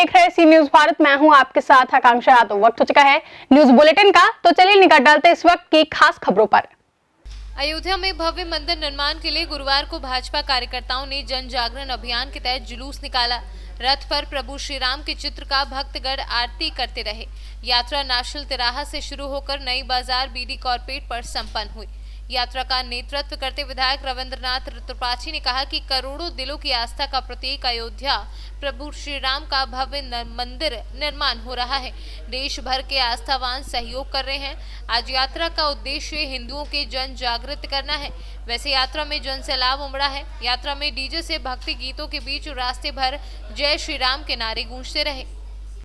देख रहे हैं सी न्यूज भारत। मैं हूं आपके साथ आकांक्षा। तो वक्त हो चुका है न्यूज बुलेटिन का, तो चलिए निगाह डालते इस वक्त की खास खबरों पर। अयोध्या में भव्य मंदिर निर्माण के लिए गुरुवार को भाजपा कार्यकर्ताओं ने जन जागरण अभियान के तहत जुलूस निकाला। रथ पर प्रभु श्री राम के चित्र का भक्तगण आरती करते रहे। यात्रा नेशनल तिराहा से शुरू होकर नई बाजार बीडी कॉर्पोरेट पर संपन्न हुई। यात्रा का नेतृत्व करते विधायक रविंद्रनाथ त्रिपाठी ने कहा कि करोड़ों दिलों की आस्था का प्रतीक अयोध्या प्रभु श्री राम का भव्य मंदिर निर्माण हो रहा है। देश भर के आस्थावान सहयोग कर रहे हैं। आज यात्रा का उद्देश्य हिंदुओं के जन जागृत करना है। वैसे यात्रा में जन सैलाब उमड़ा है। यात्रा में डीजे से भक्ति गीतों के बीच रास्ते भर जय श्री राम के नारे गूंजते रहे।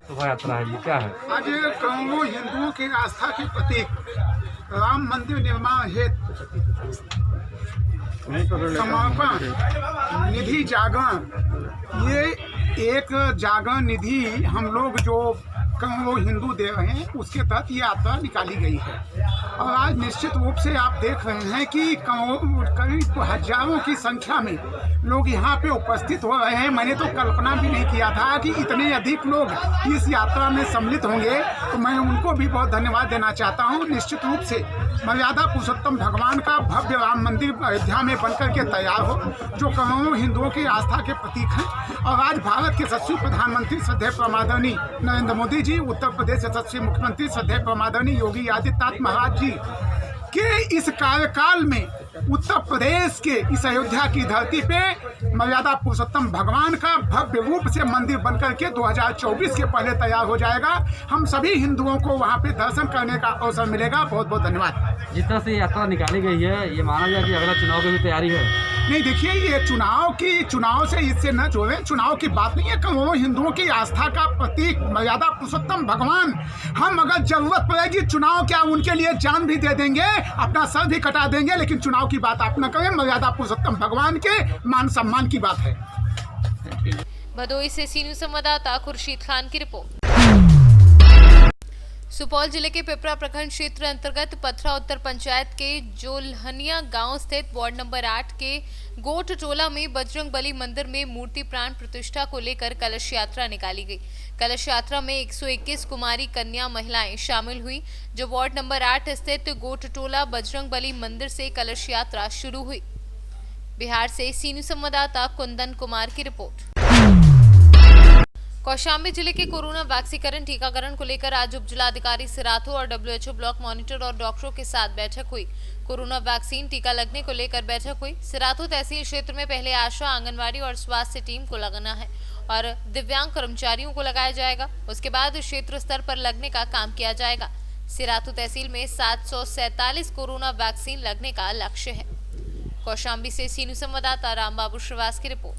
शोभा यात्रा है, ये क्या है? आज करोड़ों हिंदुओं के आस्था के प्रतीक राम मंदिर निर्माण हेतु समर्पण निधि जागरण, ये एक जागरण निधि हम लोग जो करोड़ों हिंदू दे रहे हैं उसके तहत ये यात्रा निकाली गई है। और आज निश्चित रूप से आप देख रहे हैं कि करीब हजारों की संख्या में लोग यहाँ पे उपस्थित हो रहे हैं। मैंने तो कल्पना भी नहीं किया था कि इतने अधिक लोग इस यात्रा में सम्मिलित होंगे, तो मैं उनको भी बहुत धन्यवाद देना चाहता हूँ। निश्चित रूप से मर्यादा पुरुषोत्तम भगवान का भव्य राम मंदिर अयोध्या में बनकर के तैयार हो, जो करोड़ों हिंदुओं की आस्था के प्रतीक हैं। और आज भारत के यशस्वी प्रधानमंत्री श्रद्धेय प्रमादरणीय नरेंद्र मोदी जी, उत्तर प्रदेश यशस्वी मुख्यमंत्री श्रद्धेय प्रमादरणीय योगी आदित्यनाथ महाराज जी के इस कार्यकाल में उत्तर प्रदेश के इस अयोध्या की धरती पे मर्यादा पुरुषोत्तम भगवान का भव्य रूप से मंदिर बनकर के 2024 के पहले तैयार हो जाएगा। हम सभी हिंदुओं को वहां पे दर्शन करने का अवसर मिलेगा। बहुत बहुत धन्यवाद। जिस तरह से यात्रा निकाली गई है, ये माना जाए कि अगला चुनाव की भी तैयारी है। नहीं, देखिए, ये चुनाव से इससे न जोड़ें। चुनाव की बात नहीं है। करोड़ों हिंदुओं की आस्था का प्रतीक मर्यादा पुरुषोत्तम भगवान, हम अगर जरूरत पड़ेगी चुनाव क्या उनके लिए जान भी दे देंगे, अपना सर भी कटा देंगे, लेकिन चुनाव की बात आप न करें। मर्यादा पुरुषोत्तम भगवान के मान सम्मान की बात है। भदोही से सी न्यूज संवाददाता खुर्शीद खान की रिपोर्ट। सुपौल जिले के पिपरा प्रखंड क्षेत्र अंतर्गत पथरा उत्तर पंचायत के जोलहनिया गांव स्थित वार्ड नंबर 8 के गोट टोला में बजरंग बली मंदिर में मूर्ति प्राण प्रतिष्ठा को लेकर कलश यात्रा निकाली गई। कलश यात्रा में 121 कुमारी कन्या महिलाएं शामिल हुई, जो वार्ड नंबर 8 स्थित गोट टोला बजरंग बली मंदिर से कलश यात्रा शुरू हुई। बिहार से सी न्यूज संवाददाता कुंदन कुमार की रिपोर्ट। कौशाम्बी जिले के कोरोना वैक्सीकरण टीकाकरण को लेकर आज उप जिलाधिकारी सिराथू और डब्ल्यूएचओ ब्लॉक मॉनिटर और डॉक्टरों के साथ बैठक हुई। कोरोना वैक्सीन टीका लगने को लेकर बैठक हुई। सिराथू तहसील क्षेत्र में पहले आशा, आंगनवाड़ी और स्वास्थ्य टीम को लगाना है और दिव्यांग कर्मचारियों को लगाया जाएगा। उसके बाद क्षेत्र स्तर पर लगने का काम किया जाएगा। सिराथू तहसील में 747 कोरोना वैक्सीन लगने का लक्ष्य है। कौशाम्बी से सी न्यूज संवाददाता रामबाबू श्रीवास की रिपोर्ट।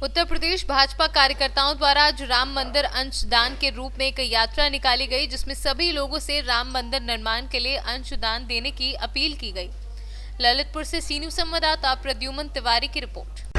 उत्तर प्रदेश भाजपा कार्यकर्ताओं द्वारा आज राम मंदिर अंशदान के रूप में एक यात्रा निकाली गई, जिसमें सभी लोगों से राम मंदिर निर्माण के लिए अंशदान देने की अपील की गई। ललितपुर से सी न्यूज संवाददाता प्रद्युमन तिवारी की रिपोर्ट।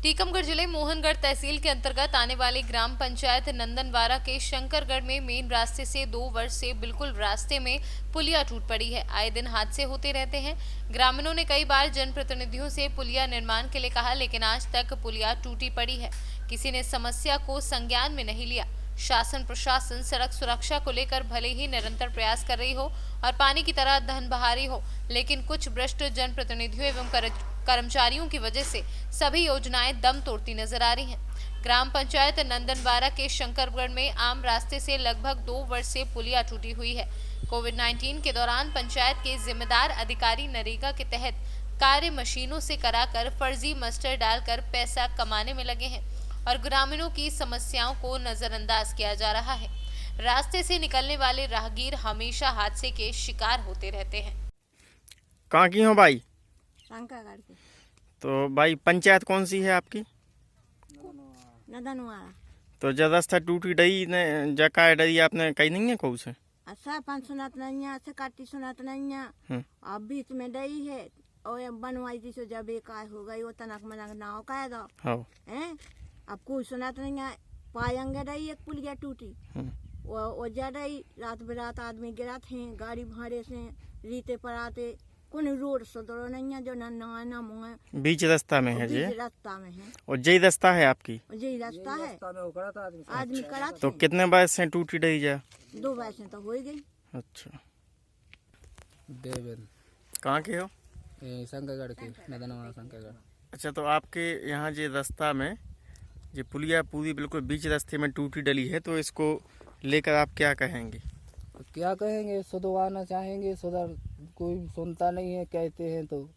टीकमगढ़ जिले मोहनगढ़ तहसील के अंतर्गत आने वाली ग्राम पंचायत नंदनवारा के शंकरगढ़ में मेन रास्ते से 2 वर्ष से बिल्कुल रास्ते में पुलिया टूट पड़ी है। आए दिन हादसे होते रहते हैं। ग्रामीणों ने कई बार जनप्रतिनिधियों से पुलिया निर्माण के लिए कहा, लेकिन आज तक पुलिया टूटी पड़ी है। किसी ने समस्या को संज्ञान में नहीं लिया। शासन प्रशासन सड़क सुरक्षा को लेकर भले ही निरंतर प्रयास कर रही हो और पानी की तरह धन बहा रही हो, लेकिन कुछ भ्रष्ट जनप्रतिनिधियों एवं कर्मचारियों की वजह से सभी योजनाएं दम तोड़ती नजर आ रही हैं। ग्राम पंचायत नंदनवारा के शंकरगढ़ में आम रास्ते से लगभग 2 वर्ष से पुलिया टूटी हुई है। कोविड-19 के दौरान पंचायत के जिम्मेदार अधिकारी नरेगा के तहत कार्य मशीनों से कराकर फर्जी मास्टर डालकर पैसा कमाने में लगे हैं और ग्रामीणों की समस्याओं को नजरअंदाज किया जा रहा है। रास्ते से निकलने वाले राहगीर हमेशा हादसे के शिकार होते रहते हैं। कहाँ की हो भाई? शंकरगढ़ के। तो भाई पंचायत कौन सी है आपकी? नंदनवारा। तो जदस्था टूटी डई ने जका डई आपने कही नहीं है कौन से? अच्छा, पन सुनत नहीं है, से काटी सुनत नहीं है। अब बीच में डई है और बनवाई थी, सो जब एक हो गई वो तनक मनक नाव कह दो हैं। अब कुछ सुनत नहीं है। पाएंगे डई एक पुलिया टूटी, वो जा डई रात बिरात आदमी गिरा थे, गाड़ी भाड़े से रीते पर आते कोई रोड सदरो नहीं है जो ना मुँह बीच रास्ता में है जी, रास्ता में है, और यही रास्ता है आपकी? यही रास्ता है। आदमी करा तो कितने बार से टूटी रही जा? 2 बार से तो हो ही गई। अच्छा, देवेंद्र कहाँ के हो? शंकरगढ़ के, नदनवा शंकरगढ़। अच्छा, तो आपके यहाँ जो रास्ता में ये पुलिया पूरी बिल्कुल बीच रास्ते में टूटी डली है, तो इसको लेकर आप क्या कहेंगे? क्या कहेंगे, सुधरवाना चाहेंगे, सुधर कोई सुनता नहीं है, कहते हैं तो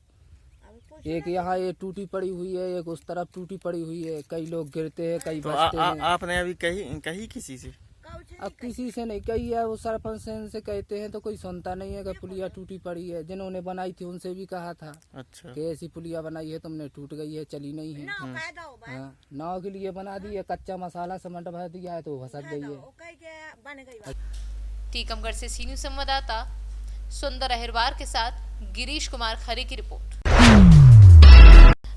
एक यहाँ ये टूटी पड़ी हुई है, एक उस तरफ टूटी पड़ी हुई है, कई लोग गिरते हैं, कई तो बचते हैं। आपने अभी कही किसी से? अब किसी से नहीं कही है, वो सरपंच से कहते हैं तो कोई सुनता नहीं है कि पुलिया टूटी पड़ी है। जिन्होंने बनाई थी उनसे भी कहा था अच्छा, कि ऐसी पुलिया बनाई है, तुमने टूट गई है, चली नहीं है। हाँ, नाव के लिए बना दी है, कच्चा मसाला सीमेंट भर दिया है तो भसक गई है। टीकमगढ़ से सी न्यूज़ संवाददाता सुंदर अहिरवार के साथ गिरीश कुमार खरे की रिपोर्ट।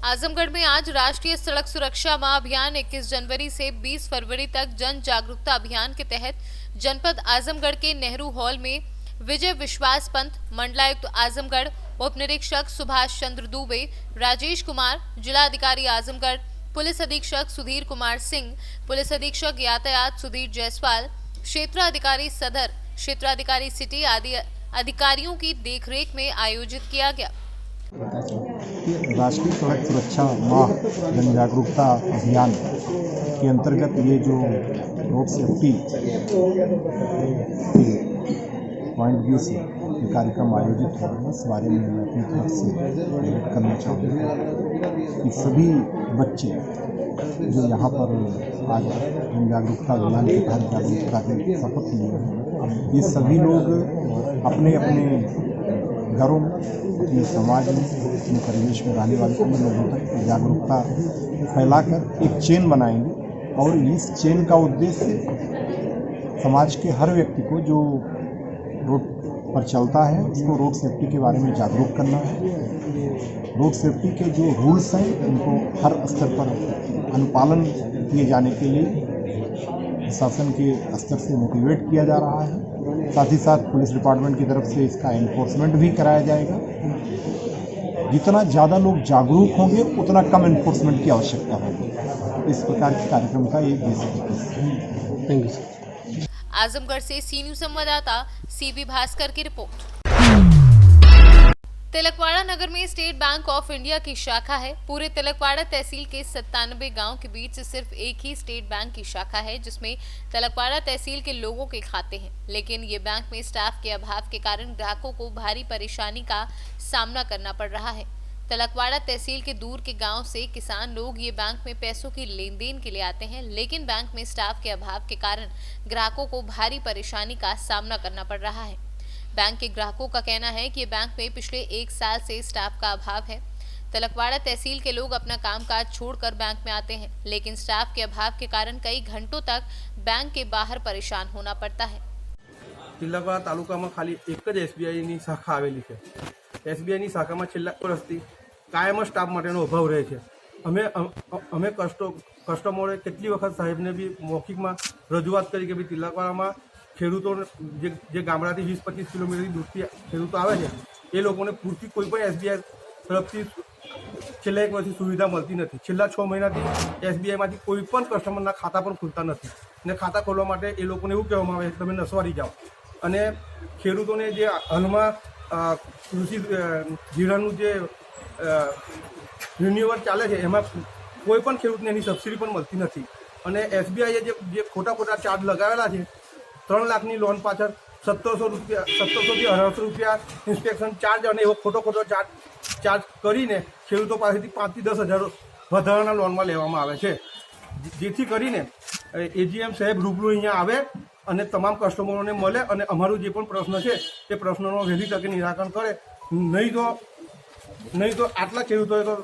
आजमगढ़ में आज राष्ट्रीय सड़क सुरक्षा माह अभियान 21 जनवरी से 20 फरवरी तक जन जागरूकता अभियान के तहत जनपद आजमगढ़ के नेहरू हॉल में विजय विश्वास पंत, मंडलायुक्त आजमगढ़, उप निरीक्षक सुभाष चंद्र दुबे, राजेश कुमार, जिलाधिकारी आजमगढ़, पुलिस अधीक्षक सुधीर कुमार सिंह, पुलिस अधीक्षक यातायात सुधीर जायसवाल, क्षेत्राधिकारी सदर, क्षेत्राधिकारी सिटी आदि अधिकारियों की देखरेख में आयोजित किया गया। राष्ट्रीय सड़क सुरक्षा माह जन जागरूकता अभियान के अंतर्गत ये जो रोड सेफ्टी के पॉइंट व्यू से ये कार्यक्रम आयोजित हो रहा है, इस बारे में मैं अपनी तरफ से करना चाहूँगा कि सभी बच्चे जो यहाँ पर आज जन जागरूकता अभियान के तहत जागरूकता की शपथ लिए हैं, ये सभी लोग अपने अपने घरों में, अपने समाज में, अपने परिवेश में रहने वाले सभी लोगों तक जागरूकता फैलाकर एक चेन बनाएंगे और इस चेन का उद्देश्य समाज के हर व्यक्ति को जो रोड पर चलता है उसको रोड सेफ्टी के बारे में जागरूक करना है। रोड सेफ्टी के जो रूल्स हैं उनको हर स्तर पर अनुपालन किए जाने के लिए शासन के स्तर से मोटिवेट किया जा रहा है। साथ ही साथ पुलिस डिपार्टमेंट की तरफ से इसका एनफोर्समेंट भी कराया जाएगा। जितना ज़्यादा लोग जागरूक होंगे उतना कम एनफोर्समेंट की आवश्यकता होगी। इस प्रकार के कार्यक्रम का एक बेसिक थैंक यू। आजमगढ़ से सी न्यूज़ संवाददाता सीबी भास्कर की रिपोर्ट। तिलकवाड़ा नगर में स्टेट बैंक ऑफ इंडिया की शाखा है। पूरे तिलकवाड़ा तहसील के 97 गांव के बीच सिर्फ एक ही स्टेट बैंक की शाखा है जिसमें तिलकवाड़ा तहसील के लोगों के खाते हैं, लेकिन ये बैंक में स्टाफ के अभाव के कारण ग्राहकों को भारी परेशानी का सामना करना पड़ रहा है। तिलकवाड़ा तहसील के दूर के गांव से किसान लोग ये बैंक में पैसों की लेन देन के लिए आते हैं, लेकिन बैंक में स्टाफ के अभाव के कारण ग्राहकों को भारी परेशानी का सामना करना पड़ रहा है। बैंक के ग्राहकों का कहना है कि बैंक में पिछले 1 साल से स्टाफ का अभाव है। तिलकवाड़ा तहसील के लोग अपना कामकाज छोड़कर बैंक में आते हैं, लेकिन स्टाफ के अभाव के कारण कई घंटों तक बैंक के बाहर परेशान होना पड़ता है। तिलकवाड़ा तालुका में खाली एक ज एसबीआई शाखा आवेली है। एसबीआई शाखा में छेल्ला वर्षथी कायम स्टाफ माटेनो अभाव रहे छे। अमे कस्टमरों केटली वखत साहेब ने भी मौखिक में रजूआत करी कि तिलकवाड़ा में खेडूतो जे गामडाथी 20-25 किलोमीटर दूरथी खेडूतो आवे छे ए लोकोने पूरती कोई पण एसबीआई तरफथी छेल्ला 1 वर्षथी सुविधा मळती नथी। छेल्ला 6 महीनाथी एसबीआई मांथी कोई पण कस्टमरना खाता पण खुलता नथी ने खाता खोलवा माटे ए लोकोने एवुं कहेवामां आवे छे तमे नसवारी जाओ अने खेडूतोने जे हालमां कृषि धिराणनुं जे रिन्यूअल चाले छे एमां कोई पण खेडूतने एनी सब्सिडी पण मळती नथी अने एसबीआईए जे खोटा चार्ज लगावेला छे 3 लाखनी लोन पाछळ 1700 रुपया 1700 થી 1800 रुपया इंस्पेक्शन चार्ज अने एवो खोटो चार्ज करीने खेडूतो पासेथी 5 થી 10 हज़ार વધારાના લોનમાં લેવામાં આવે છે, જેથી કરીને એજીએમ સાહેબ રૂબરૂ અહીંયા આવે અને તમામ કસ્ટમરોને મળે અને અમારું જે પણ પ્રશ્ન છે તે પ્રશ્નનો વહેલી તકે નિરાકરણ કરે। નહીં તો આટલા ખેડૂતોએ તો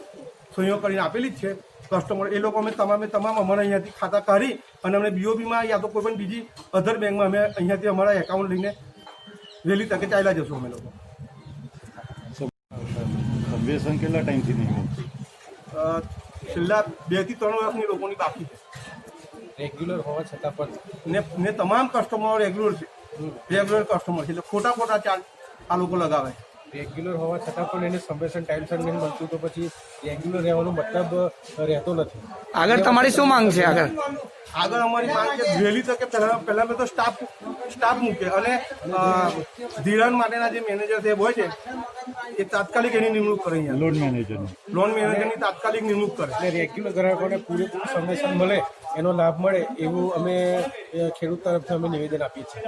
સહીઓ કરીને આપેલી જ છે કસ્ટમર એ લોકો અમે તમામ અમારા અહીંયાથી ખાતા કાઢી અને અમને બીઓબીમાં યા તો કોઈ પણ બીજી અધર બેંકમાં અમે અહીંયાથી અમારા એકાઉન્ટ લઈને વહેલી તકે ચાલ્યા જશું અમે લોકો। વ્યસન કેટલા ટાઈમથી નહીં મળતું? છેલ્લા 2 થી 3 વર્ષની લોકોની બાકી છે રેગ્યુલર હોવા છતાં પણ ને તમામ કસ્ટમરો રેગ્યુલર કસ્ટમર છે એટલે ખોટા ચાર્જ આ લોકો લગાવે। રેગ્યુલર હોવા છતાં પણ એને સંપ્રેષણ ટાઈમસર નહીં મળતું તો પછી રેગ્યુલર રહેવાનો મતલબ રહેતો નથી. આગળ તમારી શું માંગ છે? આગળ અમારી માંગ છે વહેલી તકે પહેલાં તો સ્ટાફ મૂકે અને ધિરાણ માટેના જે મેનેજર સાહેબ હોય છે એ તાત્કાલિક એની નિમણૂક કરે. લોન મેનેજરની તાત્કાલિક નિમણૂક કરે અને રેગ્યુલર ગ્રાહકોને પૂરેપૂરું સંરક્ષણ મળે, એનો લાભ મળે એવું અમે ખેડૂત તરફથી અમે નિવેદન આપીએ છીએ.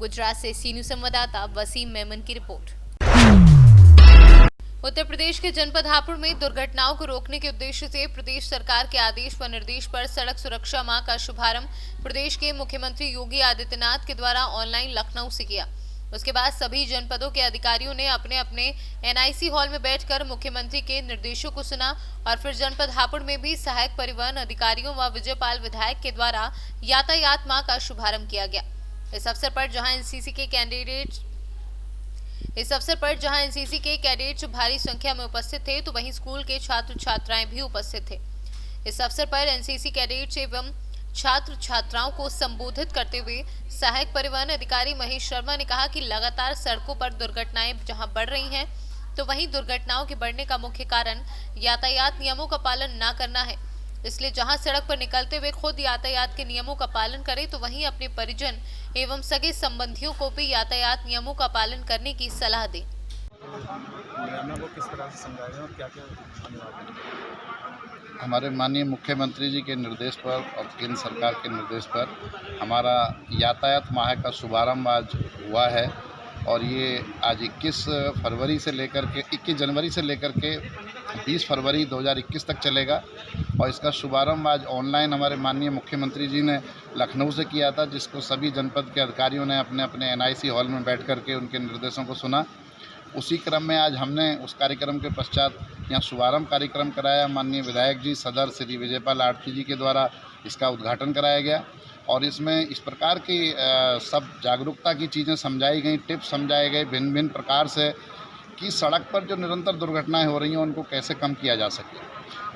गुजरात से सी न्यूज संवाददाता वसीम मेमन की रिपोर्ट। उत्तर प्रदेश के जनपद हापुड़ में दुर्घटनाओं को रोकने के उद्देश्य से प्रदेश सरकार के आदेश व निर्देश पर सड़क सुरक्षा माह का शुभारंभ प्रदेश के मुख्यमंत्री योगी आदित्यनाथ के द्वारा ऑनलाइन लखनऊ से किया। उसके बाद सभी जनपदों के अधिकारियों ने अपने अपने एनआईसी हॉल में बैठकर मुख्यमंत्री के निर्देशों को सुना और फिर जनपद हापुड़ में भी सहायक परिवहन अधिकारियों व विजयपाल विधायक के द्वारा यातायात माह का शुभारंभ किया गया। इस अवसर पर जहां एनसीसी के कैडेट्स भारी संख्या में उपस्थित थे तो वहीं स्कूल के छात्र छात्राएं भी उपस्थित थे। इस अवसर पर एनसीसी कैडेट्स एवं छात्र छात्राओं को संबोधित करते हुए सहायक परिवहन अधिकारी महेश शर्मा ने कहा कि लगातार सड़कों पर दुर्घटनाएं जहां बढ़ रही हैं तो वहीं दुर्घटनाओं के बढ़ने का मुख्य कारण यातायात नियमों का पालन न करना है। इसलिए जहां सड़क पर निकलते हुए खुद यातायात के नियमों का पालन करें तो वहीं अपने परिजन एवं सगे संबंधियों को भी यातायात नियमों का पालन करने की सलाह दें। हमारे माननीय मुख्यमंत्री जी के निर्देश पर और केंद्र सरकार के निर्देश पर हमारा यातायात माह का शुभारंभ आज हुआ है और ये आज 21 जनवरी से लेकर के 20 फरवरी 2021 तक चलेगा और इसका शुभारंभ आज ऑनलाइन हमारे माननीय मुख्यमंत्री जी ने लखनऊ से किया था, जिसको सभी जनपद के अधिकारियों ने अपने अपने एनआईसी हॉल में बैठ कर के उनके निर्देशों को सुना। उसी क्रम में आज हमने उस कार्यक्रम के पश्चात यहाँ शुभारंभ कार्यक्रम कराया। माननीय विधायक जी सदर श्री विजयपाल आरती जी के द्वारा इसका उद्घाटन कराया गया और इसमें इस प्रकार की सब जागरूकता की चीज़ें समझाई गई, टिप्स समझाए गए भिन्न भिन्न प्रकार से कि सड़क पर जो निरंतर दुर्घटनाएं हो रही हैं उनको कैसे कम किया जा सके।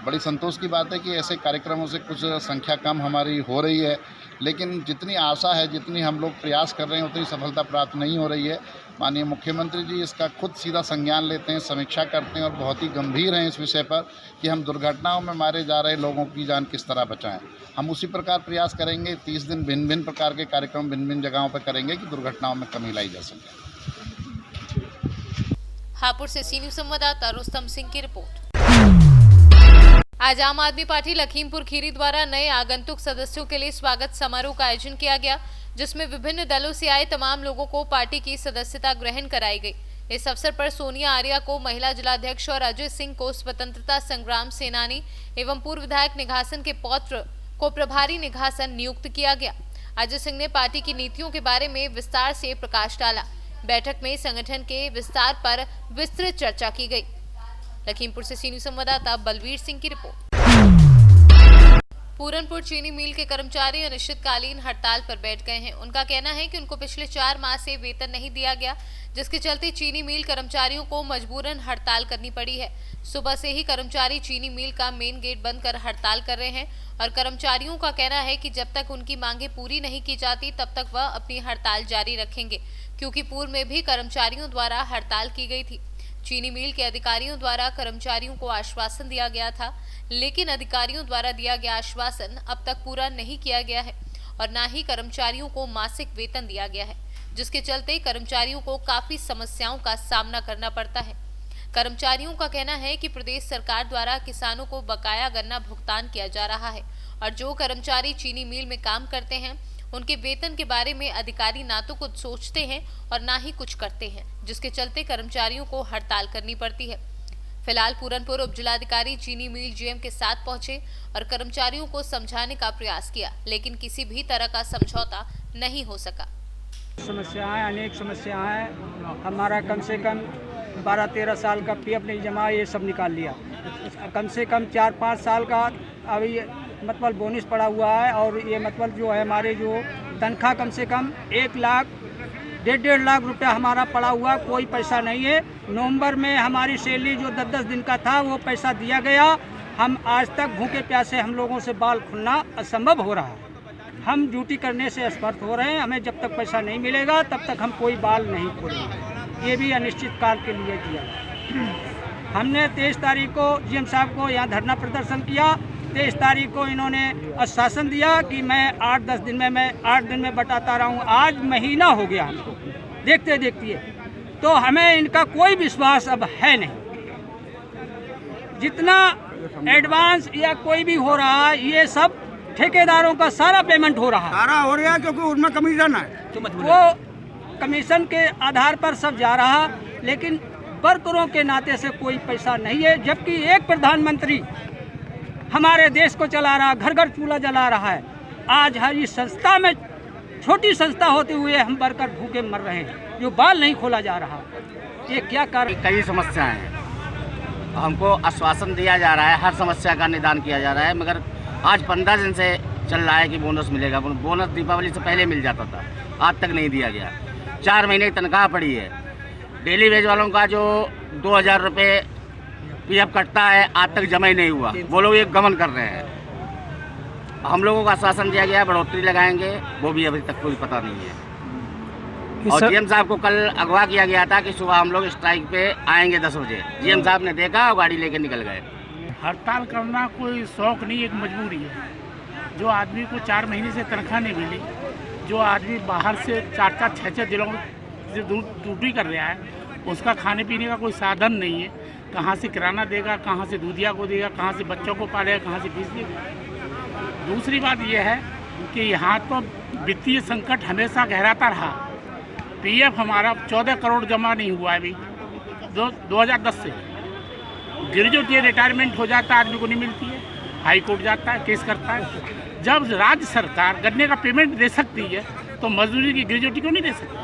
बड़ी संतोष की बात है कि ऐसे कार्यक्रमों से कुछ संख्या कम हमारी हो रही है, लेकिन जितनी आशा है, जितनी हम लोग प्रयास कर रहे हैं उतनी सफलता प्राप्त नहीं हो रही है। माननीय मुख्यमंत्री जी इसका खुद सीधा संज्ञान लेते हैं, समीक्षा करते हैं और बहुत ही गंभीर हैं इस विषय पर कि हम दुर्घटनाओं में मारे जा रहे लोगों की जान किस तरह बचाएं। हम उसी प्रकार प्रयास करेंगे। 30 दिन भिन्न भिन्न प्रकार के कार्यक्रम भिन्न भिन्न जगहों पर करेंगे कि दुर्घटनाओं में कमी लाई जा सके। हापुड़ से सी न्यूज संवाददाता रुस्तम सिंह की रिपोर्ट। आज आम आदमी पार्टी लखीमपुर खीरी द्वारा नए आगंतुक सदस्यों के लिए स्वागत समारोह का आयोजन किया गया, जिसमें विभिन्न दलों से आए तमाम लोगों को पार्टी की सदस्यता ग्रहण कराई गई। इस अवसर पर सोनिया आर्या को महिला जिलाध्यक्ष और अजय सिंह को स्वतंत्रता संग्राम सेनानी एवं पूर्व विधायक निघासन के पौत्र को प्रभारी निघासन नियुक्त किया गया। अजय सिंह ने पार्टी की नीतियों के बारे में विस्तार से प्रकाश डाला। बैठक में संगठन के विस्तार पर विस्तृत चर्चा की गई। लखीमपुर से सी न्यूज संवाददाता बलवीर सिंह की रिपोर्ट। पूरनपुर चीनी मिल के कर्मचारी अनिश्चितकालीन हड़ताल पर बैठ गए हैं। उनका कहना है कि उनको पिछले 4 माह से वेतन नहीं दिया गया, जिसके चलते चीनी मिल कर्मचारियों को मजबूरन हड़ताल करनी पड़ी है। सुबह से ही कर्मचारी चीनी मिल का मेन गेट बंद कर हड़ताल कर रहे हैं और कर्मचारियों का कहना है कि जब तक उनकी मांगे पूरी नहीं की जाती तब तक वह अपनी हड़ताल जारी रखेंगे, क्योंकि पूर्व में भी कर्मचारियों द्वारा हड़ताल की गई थी। चीनी मिल के अधिकारियों द्वारा कर्मचारियों को आश्वासन दिया गया था, लेकिन अधिकारियों द्वारा दिया गया आश्वासन अब तक पूरा नहीं किया गया है और न ही कर्मचारियों को मासिक वेतन दिया गया है, जिसके चलते कर्मचारियों को काफी समस्याओं का सामना करना पड़ता है। कर्मचारियों का कहना है कि प्रदेश सरकार द्वारा किसानों को बकाया गन्ना भुगतान किया जा रहा है और जो कर्मचारी चीनी मिल में काम करते हैं उनके वेतन के बारे में अधिकारी ना तो कुछ सोचते हैं और ना ही कुछ करते हैं, जिसके चलते कर्मचारियों को हड़ताल करनी पड़ती है। फिलहाल पूरनपुर उप जिलाधिकारी चीनी मिल जीएम के साथ पहुंचे और कर्मचारियों को समझाने का प्रयास किया, लेकिन किसी भी तरह का समझौता नहीं हो सका। समस्याएं, अनेक समस्याएं, हमारा कम से कम 12-13 साल का पीएफ नहीं जमा, ये सब निकाल लिया। कम से कम 4-5 साल का अभी मतलब बोनस पड़ा हुआ है और ये मतलब जो है हमारे जो तनख्वाह कम से कम 1 लाख 1.5 लाख रुपया हमारा पड़ा हुआ, कोई पैसा नहीं है। नवंबर में हमारी सैलरी जो 10-10 दिन का था वो पैसा दिया गया। हम आज तक भूखे प्यासे हम लोगों से बाल खुलना असंभव हो रहा है। हम ड्यूटी करने से असमर्थ हो रहे हैं। हमें जब तक पैसा नहीं मिलेगा तब तक हम कोई बाल नहीं खोलेंगे। ये भी अनिश्चित काल के लिए किया। हमने 23 तारीख को GM साहब को यहाँ धरना प्रदर्शन किया। 23 तारीख को इन्होंने आश्वासन दिया कि मैं 8 दिन में बटाता रहूँ। आज महीना हो गया हमको देखते देखते, तो हमें इनका कोई विश्वास अब है नहीं। जितना एडवांस या कोई भी हो रहा है, ये सब ठेकेदारों का सारा पेमेंट हो रहा है, क्योंकि उनमें कमीशन है। वो कमीशन के आधार पर सब जा रहा, लेकिन वर्करों के नाते से कोई पैसा नहीं है। जबकि एक प्रधानमंत्री हमारे देश को चला रहा, घर घर चूल्हा जला रहा है। आज हर इस संस्था में, छोटी संस्था होते हुए हम वर्कर भूखे मर रहे हैं, जो बाल नहीं खोला जा रहा। ये क्या कारण? कई समस्याएं हैं, हमको आश्वासन दिया जा रहा है, हर समस्या का निदान किया जा रहा है, मगर आज 15 दिन से चल रहा है कि बोनस मिलेगा। बोनस दीपावली से पहले मिल जाता था, आज तक नहीं दिया गया। 4 महीने की तनख्वाह पड़ी है। डेली वेज वालों का जो 2000 रुपये PF कटता है, आज तक जमा ही नहीं हुआ। वो लोग एक गमन कर रहे हैं। हम लोगों को आश्वासन दिया गया बढ़ोतरी लगाएंगे, वो भी अभी तक कोई पता नहीं है। और GM साहब को कल अगवा किया गया था कि सुबह हम लोग स्ट्राइक पे आएंगे 10 बजे। GM साहब ने देखा और गाड़ी लेके निकल गए। हड़ताल करना कोई शौक नहीं, एक मजबूरी है। जो आदमी को 4 महीने से तनख्वाह नहीं मिली, जो आदमी बाहर से 4-4, 6-6 दिनों से ड्यूटी कर रहा है, उसका खाने पीने का कोई साधन नहीं है। कहाँ से किराना देगा, कहाँ से दूधिया को देगा, कहाँ से बच्चों को पालेगा, कहाँ से फीस देगा। दूसरी बात यह है कि यहाँ तो वित्तीय संकट हमेशा गहराता रहा। PF हमारा 14 करोड़ जमा नहीं हुआ अभी 2010 से। ग्रेजुएट रिटायरमेंट हो जाता है, आदमी को नहीं मिलती है, हाई कोर्ट जाता है, केस करता है। जब राज्य सरकार गन्ने का पेमेंट दे सकती है तो मजदूरी की ग्रेजुएटी क्यों नहीं दे सकती?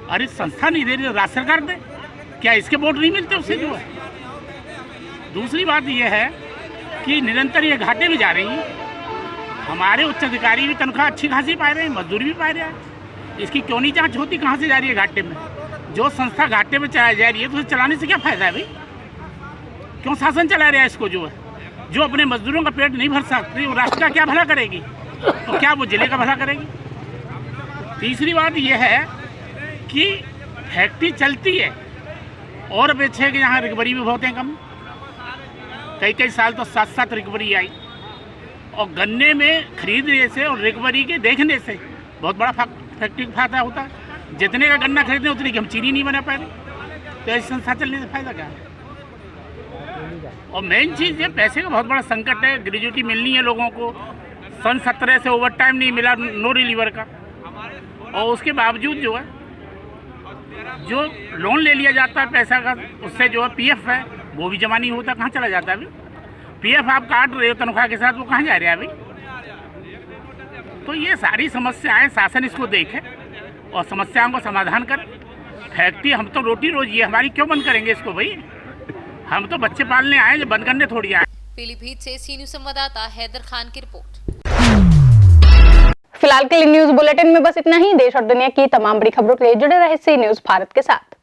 अरे संस्था नहीं दे रही तो राज्य सरकार दे, क्या इसके वोट नहीं मिलते उससे जो है? दूसरी बात यह है कि निरंतर ये घाटे में जा रही हैं। हमारे उच्च अधिकारी भी तनख्वाह अच्छी खासी पा रहे हैं, मजदूरी भी पा रहे हैं। इसकी क्यों नहीं जांच होती, कहाँ से जा रही है घाटे में? जो संस्था घाटे में चलाई जा रही है तो उसे चलाने से क्या फायदा है भाई? क्यों शासन चला रहा है इसको? जो अपने मजदूरों का पेट नहीं भर सकती, वो राष्ट्र का क्या भला करेगी? तो क्या वो जिले का भला करेगी? तीसरी बात यह है कि फैक्ट्री चलती है और बेचे कि यहाँ रिकवरी भी बहुत है कम। कई साल तो 7-7 रिकवरी आई, और गन्ने में खरीदने से और रिकवरी के देखने से बहुत बड़ा फैक्ट्री का फायदा होता है। जितने का गन्ना खरीदने उतने की हम चीनी नहीं बना पा रहे, तो ऐसी संस्था चलने से फायदा क्या है? और मेन चीज़ ये पैसे का बहुत बड़ा संकट है। ग्रेजुएटी मिलनी है लोगों को, सन 17 से ओवर टाइम नहीं मिला, नो रिलीवर का, और उसके बावजूद जो है जो लोन ले लिया जाता है पैसा का, उससे जो है PF है वो भी जमा नहीं होता। कहाँ चला जाता है अभी? PF आप काट रहे हो तनख्वाह के साथ, वो कहाँ जा रहे हैं अभी? तो ये सारी समस्याएं शासन इसको देखे और समस्याओं को समाधान करे। फैक्ट्री हम तो रोटी रोजी है हमारी, क्यों बंद करेंगे इसको भाई? हम तो बच्चे पालने आए, जो बंद करने थोड़ी आए। पीलीभीत से सी न्यूज़ संवाददाता हैदर खान की रिपोर्ट। फिलहाल के लिए न्यूज बुलेटिन में बस इतना ही। देश और दुनिया की तमाम बड़ी खबरों के लिए जुड़े रहे सी न्यूज भारत के साथ।